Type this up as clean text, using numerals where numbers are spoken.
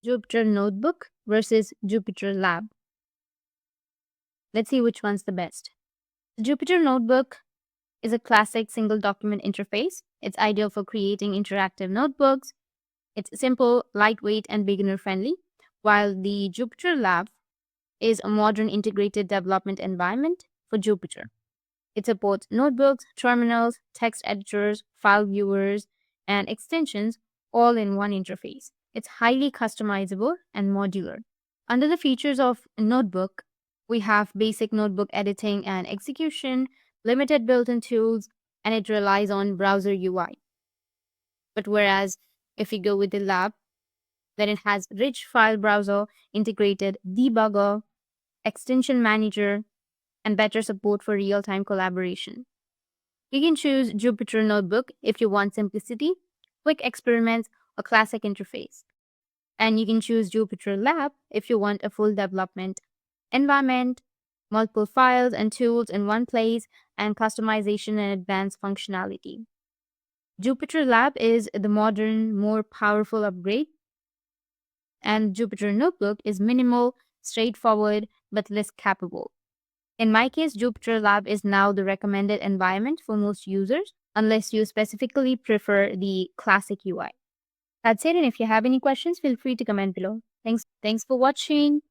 Jupyter Notebook versus JupyterLab. Let's see which one's the best. The Jupyter Notebook is a classic single document interface. It's ideal for creating interactive notebooks. It's simple, lightweight, and beginner friendly, while the JupyterLab is a modern integrated development environment for Jupyter. It supports notebooks, terminals, text editors, file viewers, and extensions all in one interface. It's highly customizable and modular. Under the features of a notebook, we have basic notebook editing and execution, limited built-in tools, and it relies on browser UI. But whereas if you go with the lab, then it has rich file browser, integrated debugger, extension manager, and better support for real-time collaboration. You can choose Jupyter Notebook if you want simplicity, quick experiments, or classic interface. And you can choose JupyterLab if you want a full development environment, multiple files and tools in one place, and customization and advanced functionality. JupyterLab is the modern, more powerful upgrade, and Jupyter Notebook is minimal, straightforward, but less capable. In my case, JupyterLab is now the recommended environment for most users, unless you specifically prefer the classic UI. That's it, and if you have any questions, feel free to comment below. Thanks for watching.